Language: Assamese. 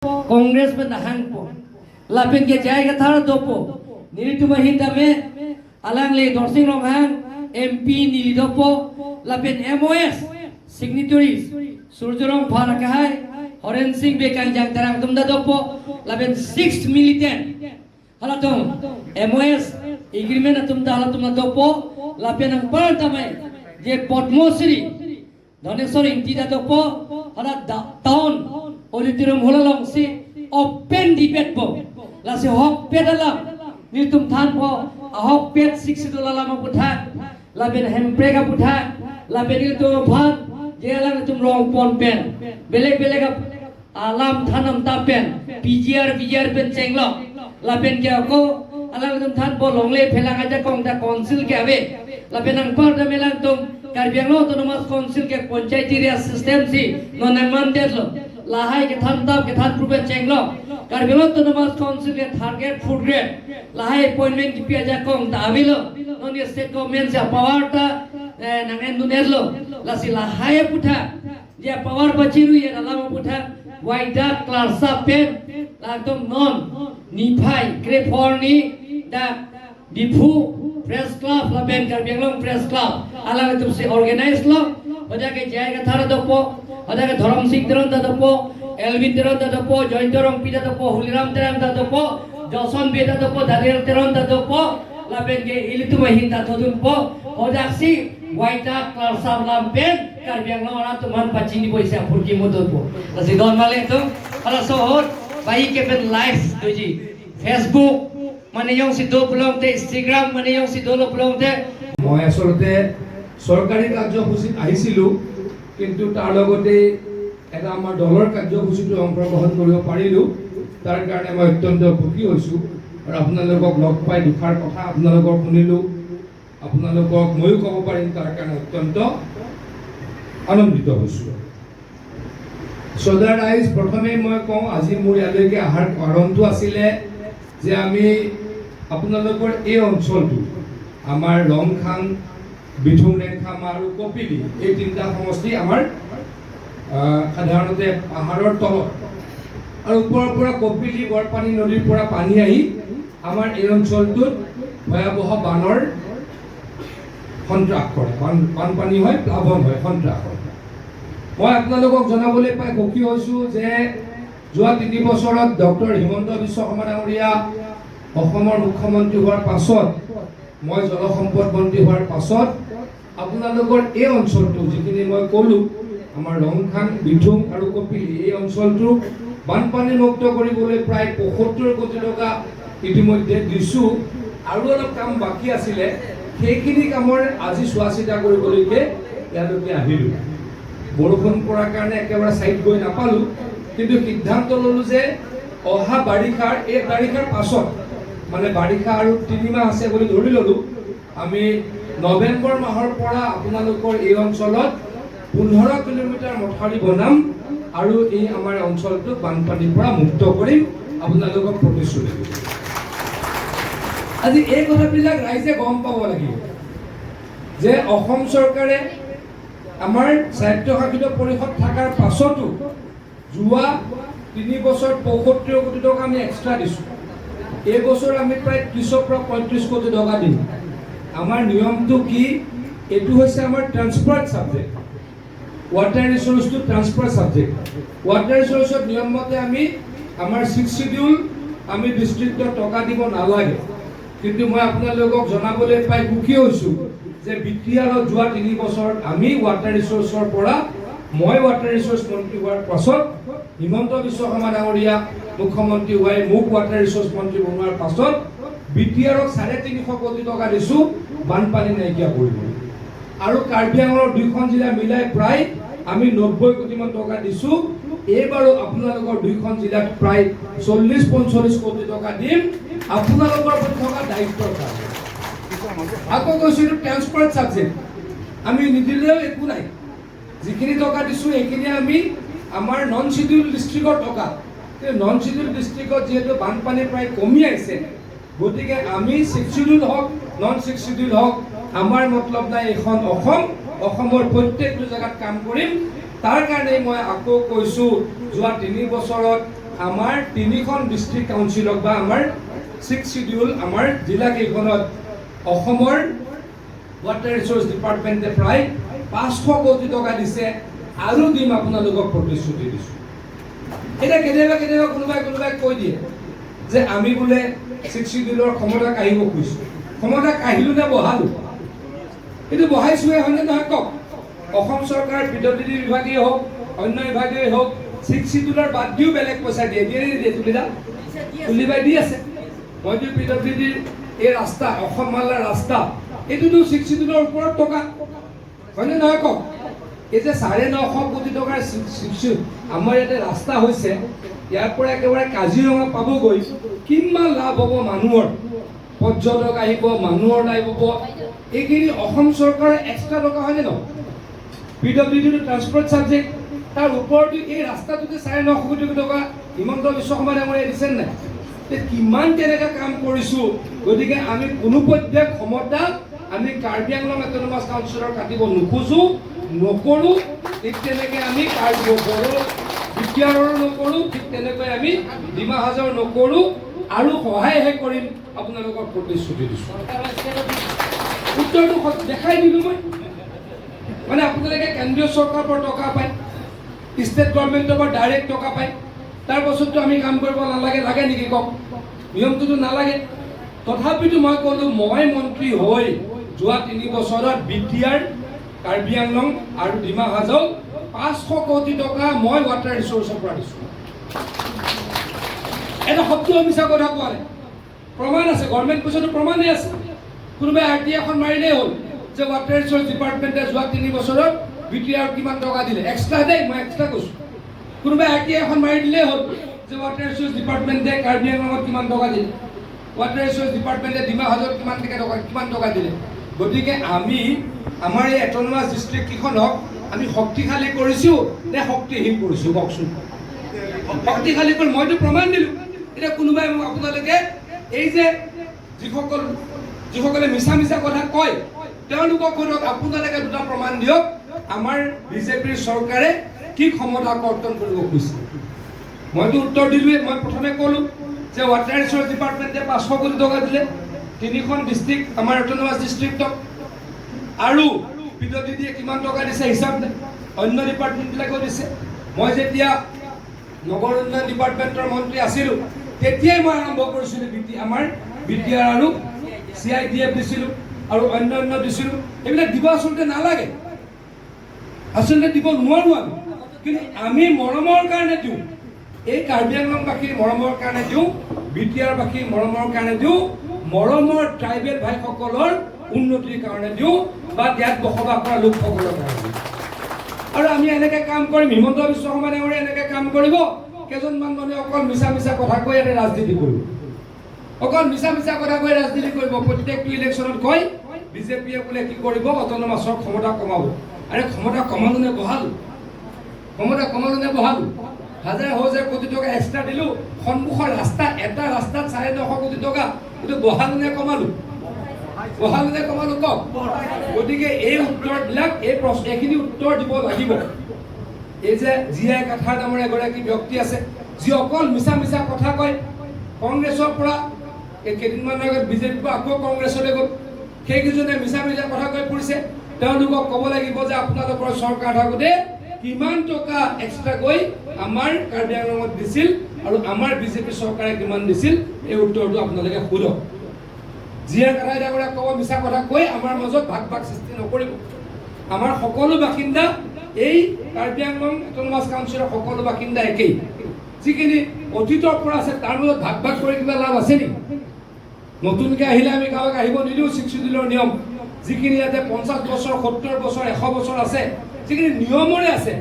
कांग्रेस में नहांग पो लापेन के जाएगा थारा दोपो निरितुमा हिंदामे alang le dorsing ronghang MP nilidopo lapen MOS signatories surjorong pharakahai Horen Singh bekang jang tarang tumda dopo lapen 6 militant halatung MOS agreement tumda halatung dopo lapen ang pertama je Padmosri Dhaneshwar intida dopo hala town auditorium holalong si open debate po lasi hok pedalam nitum than po ahok pet $60 lama putha laben hemprega putha laben itu bhat jelang tum rong pon pen belek alam thanam ta pen PGR pen chenglo laben ke ko alam tum than po longle phelang aja kong ta council ke ave laben ang par da melang tum Karbianglo autonomous council ke panchayati raj system si nonangman detlo lahai ke than tap ke than pruben chenglo Karbianglo autonomous council ke target food grade lahai appointment ki piaja kong ta avilo non state government se power ta nangen dunelo lasi lahai putha je power bachiru ye alama putha waida klasa pen latom non niphai kreforni da dipu press club laben Karbianglo press club alama tum se organize lo hoja ke jayega thara dopo hoja ke dharam singh deron da dopo Elvin deron da dopo jointorong pida dopo Huliram teram da dopo Joson beda dopo Daniel teron da dopo laben ke ilitu mahinda thodun po hoja si waita klasa lampen Karbianglo ora tuman pachini poisa furki modot po lasi don male to ala sohor bai ke pen live doji Facebook মানে ইয়ং সিদ্ধ ব্লগতে ইনষ্টাগ্ৰাম মানে ইয়ং সিদ্ধ ব্লগতে মই আসলতে সৰকাৰি কাৰ্যসূচীত আহিছিলো কিন্তু তাৰ লগতে এটা আমাৰ দলৰ কাৰ্যসূচীটো অংশগ্ৰহণ কৰিব পাৰিলো তাৰ কাৰণে মই অত্যন্ত সুখী হৈছো আৰু আপোনালোকক লগ পাই দুখাৰ কথা আপোনালোকৰ শুনিলো আপোনালোকক ময়ো ক'ব পাৰিম তাৰ কাৰণে অত্যন্ত আনন্দিত হৈছো সদা ৰাইজ প্ৰথমে মই কওঁ আজি মোৰ ইয়ালৈকে অহাৰ কাৰণটো আছিলে যে আমি আপোনালোকৰ এই অঞ্চলটো আমাৰ ৰংখাং বিথুং ৰেংখামা আৰু কপিলি এই তিনিটা সমষ্টি আমাৰ সাধাৰণতে পাহাৰৰ তলত আৰু ওপৰৰ পৰা কপিলি বৰপানী নদীৰ পৰা পানী আহি আমাৰ এই অঞ্চলটোত ভয়াৱহ বানৰ সন্ত্ৰাস কৰে বানপানী হয় প্লাৱন হয় সন্ত্ৰাস হয় মই আপোনালোকক জনাবলৈ পাই সুখী হৈছো যে যোৱা 3 বছৰত ডক্টৰ হিমন্ত বিশ্ব শৰ্মা ডাঙৰীয়া অসমৰ মুখ্যমন্ত্ৰী হোৱাৰ পাছত মই জলসম্পদ মন্ত্ৰী হোৱাৰ পাছত আপোনালোকৰ এই অঞ্চলটো যিখিনি মই ক'লো আমাৰ ৰংখাং বিথুং আৰু কপিলি এই অঞ্চলটো বানপানী মুক্ত কৰিবলৈ প্ৰায় ৭৫ কোটি টকা ইতিমধ্যে দিছো আৰু অলপ কাম বাকী আছিলে সেইখিনি কামৰ আজি চোৱা চিতা কৰিবলৈকে ইয়ালৈকে আহিলো বৰষুণ পৰাৰ কাৰণে একেবাৰে সাইড গৈ নাপালো কিন্তু সিদ্ধান্ত ললো যে অহা বাৰিষাৰ পাছত মানে বাৰিষা আৰু 3 মাহ আছে বুলি ধৰি ললো আমি নৱেম্বৰ মাহৰ পৰা আপোনালোকৰ এই অঞ্চলত 15 কিলোমিটাৰ মথাউৰি বনাম আৰু এই আমাৰ অঞ্চলটো বানপানীৰ পৰা মুক্ত কৰিম আপোনালোকক প্ৰতিশ্ৰুতি দিম আজি এই কথাবিলাক ৰাইজে গম পাব লাগিব যে অসম চৰকাৰে আমাৰ স্বায়ত্তশাসিত পৰিষদ থকাৰ পাছতো যোৱা 3 বছৰ ৭৫ কোটি টকা আমি এক্সট্ৰা দিছো এই বছৰ আমি প্ৰায় 30 পৰা 35 কোটি টকা দিম আমাৰ নিয়মটো কি এটো হৈছে আমাৰ transfer subject water resource to transfer subject water ৰিসোৰ্সৰ নিয়ম মতে আমি আমাৰ 6 শিডিউল আমি ডিস্ট্ৰিক্টৰ টকা দিব নালাগে কিন্তু মই আপোনালোকক জনাবলৈ পাই সুখী হৈছো যে বিক্ৰিয়াৰত যোৱা 3 বছৰত আমি ওয়াটাৰ ৰিসোৰ্সৰ পৰা মই ওয়াটাৰ ৰিসোৰ্স মন্ত্ৰী হোৱাৰ পাছত হিমন্ত বিশ্ব শৰ্মা ডাঙৰীয়া মুখ্যমন্ত্ৰী হোৱাই মোক ওয়াটাৰ ৰিসোৰ্স মন্ত্ৰী বনোৱাৰ পাছত বিটিআৰক 350 কোটি টকা দিছো বানপানী নাইকিয়া কৰিবলৈ আৰু কাৰ্বি আংলঙৰ দুইখন জিলা মিলাই প্ৰায় আমি 90 কোটি মান টকা দিছো এইবাৰো আপোনালোকৰ দুইখন জিলাত প্ৰায় 40-45 কোটি টকা দিম আপোনালোকৰ প্ৰতি থকা দায়িত্বৰ কাৰণে আকৌ কৈছো ট্ৰান্সফাৰ সাবজেক্ট আমি নিদিলেও একো নাই যিখিনি টকা দিছো এইখিনি আমি আমাৰ নন শিডিউল ডিস্ট্ৰিক্টৰ টকা নন শিডিউল ডিস্ট্ৰিক্টত যেহেতু বানপানী প্ৰায় কমি আহিছে গতিকে আমি 6 শিডিউল হওক নন 6 শিডিউল হওক আমাৰ মতলব নাই এখন অসমৰ প্ৰত্যেকটো জায়গাত কাম কৰিম তাৰ কাৰণে মই আকৌ কৈছো যোৱা 3 বছৰত আমাৰ 3খন ডিষ্ট্ৰিক্ট কাউন্সিলক বা আমাৰ 6 শিডিউল আমাৰ জিলা কেইখনত অসমৰ ৱাটাৰ ৰিচোৰ্চ ডিপাৰ্টমেণ্টে প্ৰায় 500 কোটি টকা দিছে আৰু দিম আপোনালোকক প্ৰতিশ্ৰুতি দিছোঁ। এতিয়া কেতিয়াবা কোনোবাই কৈ দিয়ে যে আমি বোলে 6 শিডিউলৰ ক্ষমতা কাঢ়িব খুজিছোঁ। ক্ষমতা কাঢ়িলোঁ নে বহালোঁ? এইটো বহাইছোৱে হয়নে নহয় কওক? অসম চৰকাৰ PWD বিভাগেই হওক অন্য বিভাগেই হওক 6 শিডিউলৰ বাদ দিও বেলেগ পইচা দিয়ে তুলিবাই দি আছে। মইতো PWD এই ৰাস্তা অসম মালাৰ ৰাস্তা এইটোতো 6 শিডিউলৰ ওপৰত টকা হয়নে নহয় কওক? এই যে 950 কোটি টকাৰ আমাৰ ইয়াতে ৰাস্তা হৈছে, ইয়াৰ পৰা একেবাৰে কাজিৰঙা পাবগৈ, কিমান লাভ হ'ব মানুহৰ? পৰ্যটক আহিব, মানুহৰ লাভ হ'ব। এইখিনি অসম চৰকাৰৰ এক্সট্ৰা টকা হয়নে নহয়? PWD ট্ৰান্সপৰ্ট ছাবজেক্ট তাৰ ওপৰতো এই ৰাস্তাটোতে 950 কোটি টকা হিমন্ত বিশ্ব শৰ্মা ডাঙৰীয়াই দিছে নাই? কিমান তেনেকৈ কাম কৰিছোঁ। গতিকে আমি কোনো পৰ্যায়ত ক্ষমতা আমি কাৰ্বি আংলং অট'নমাছ কাউন্সিলৰ কাটিব নোখোজোঁ, নকৰোঁ। ঠিক তেনেকৈ আমি বিটিআৰৰ নকৰোঁ, ঠিক তেনেকৈ আমি ডিমা হাছাও নকৰোঁ আৰু সহায়হে কৰিম আপোনালোকক প্ৰতিশ্ৰুতি দিছোঁ। উত্তৰটো দেখাই দিলোঁ মই। মানে আপোনালোকে কেন্দ্ৰীয় চৰকাৰৰ পৰা টকা পায়, ষ্টেট গভৰ্ণমেণ্টৰ পৰা ডাইৰেক্ট টকা পায়, তাৰ পাছততো আমি কাম কৰিব নালাগে, লাগে নেকি কওক? নিয়মটোতো নালাগে। তথাপিতো মই ক'লোঁ মই মন্ত্ৰী হৈ যোৱা 3 বছৰত বিটিআৰ কাৰ্বি আংলং আৰু ডিমা হাছাও 500 কোটি টকা মই ৱাটাৰ ৰিচোৰ্চৰ পৰা দিছোঁ। এটা শব্দ মিছা কথা কোৱা নাই, প্ৰমাণ আছে, গভৰ্ণমেণ্ট পইচাটো প্ৰমাণেই আছে। কোনোবাই RTI এখন মাৰিলেই হ'ল যে ৱাটাৰ ৰিচোৰ্চ ডিপাৰ্টমেণ্টে যোৱা 3 বছৰত বিটিআৰ কিমান টকা দিলে। এক্সট্ৰা দেই, মই এক্সট্ৰা কৈছোঁ। কোনোবাই RTI এখন মাৰি দিলেই হ'ল যে ৱাটাৰ ৰিচোৰ্চ ডিপাৰ্টমেণ্টে কাৰ্বি আংলঙত কিমান টকা দিলে, ৱাটাৰ ৰিচোৰ্চ ডিপাৰ্টমেণ্টে ডিমা হাছাওত কিমান টকা দিলে। গতিকে আমি আমাৰ এই অট'নমাছ ডিষ্ট্ৰিক্ট কেইখনক আমি শক্তিশালী কৰিছোঁ নে শক্তিহীন কৰিছোঁ কওকচোন? শক্তিশালী কৰি মইতো প্ৰমাণ দিলোঁ। এতিয়া কোনোবাই আপোনালোকে এই যে যিসকলে মিছা কথা কয় তেওঁলোকক সোধক, আপোনালোকে দুটা প্ৰমাণ দিয়ক আমাৰ বিজেপিৰ চৰকাৰে কি ক্ষমতা কৰ্তন কৰিব খুজিছে। মইতো উত্তৰ দিলোঁৱে। মই প্ৰথমে ক'লোঁ যে ৱাটাৰ ৰিচোৰ্চ ডিপাৰ্টমেণ্টে 500 কোটি টকা দিলে 3খন ডিষ্ট্ৰিক্ট আমাৰ অট'নমাছ ডিষ্ট্ৰিক্টক, আৰু PWDয়ে কিমান টকা দিছে হিচাপ নাই, অন্য ডিপাৰ্টমেণ্টবিলাকেও দিছে। মই যেতিয়া নগৰ উন্নয়ন ডিপাৰ্টমেণ্টৰ মন্ত্ৰী আছিলোঁ তেতিয়াই মই আৰম্ভ কৰিছিলোঁ আমাৰ বিটিআৰ আৰু CITF দিছিলোঁ আৰু অন্য দিছিলোঁ। এইবিলাক দিব আচলতে নালাগে, আচলতে দিব নোৱাৰোঁ আমি, কিন্তু আমি মৰমৰ কাৰণে দিওঁ। এই কাৰ্বি আংলংবাসীৰ মৰমৰ কাৰণে দিওঁ, বিটিআৰবাসীৰ মৰমৰ কাৰণে দিওঁ, মৰমৰ ট্ৰাইবেল ভাইসকলৰ উন্নতিৰ কাৰণে দিওঁ বা ইয়াত বসবাস কৰা লোকসকলৰ কাৰণে দিওঁ। আৰু আমি এনেকৈ কাম কৰিম। হিমন্ত বিশ্ব শৰ্মা ডাঙৰীয়াই এনেকৈ কাম কৰিব। কেইজনমান মানুহে অকল মিছা কথা কৈ ইয়াতে ৰাজনীতি কৰিব, অকল মিছা কথা কৈ ৰাজনীতি কৰিব। প্ৰত্যেকটো ইলেকশ্যনত কয় বিজেপিয়ে বোলে কি কৰিব, অট'নমাছৰ ক্ষমতা কমাব। আৰে ক্ষমতা কমালোঁ নে বঢ়ালোঁ? ক্ষমতা কমালোঁ নে বঢ়ালোঁ? হাজাৰ কোটি টকা এক্সট্ৰা দিলোঁ, সন্মুখৰ ৰাস্তা এটা ৰাস্তাত 950 কোটি টকা, এইটো বঢ়ালোঁ নে কমালোঁ? বঢ়ালোঁ নে কমালোঁ কওক? গতিকে এই উত্তৰবিলাক এইখিনি উত্তৰ দিব লাগিব। এই যে জিআই কাথাৰ নামৰ এগৰাকী ব্যক্তি আছে যি অকল মিছা কথা কয়, কংগ্ৰেছৰ পৰা কেইদিনমানৰ আগত বিজেপিৰ পৰা আকৌ কংগ্ৰেছলৈ গ'ল, সেইকেইজনে মিছা কথা কৈ ফুৰিছে। তেওঁলোকক ক'ব লাগিব যে আপোনালোকৰ চৰকাৰ থাকোঁতে কিমান টকা এক্সট্ৰাকৈ আমাৰ কাৰ্বি আংলঙত দিছিল আৰু আমাৰ বিজেপি চৰকাৰে কিমান দিছিল, এই উত্তৰটো আপোনালোকে সোধক। জিআই কাথাই ডাঙৰীয়াক ক'ব মিছা কথা কৈ আমাৰ মাজত ভাগ সৃষ্টি নকৰিব। আমাৰ সকলো বাসিন্দা এই কাৰ্বি আংলং অট'নমাছ কাউন্সিলৰ সকলো বাসিন্দা একেই। যিখিনি অতীতৰ পৰা আছে তাৰ মাজত ভাগ কৰি কিবা লাভ আছে নেকি? নতুনকৈ আহিলে আমি কাৰোবাক আহিব নিদিওঁ। 6 শিডিউলৰ নিয়ম যিখিনি ইয়াতে 50 বছৰ 70 বছৰ 100 বছৰ আছে, যিখিনি নিয়মৰে আছে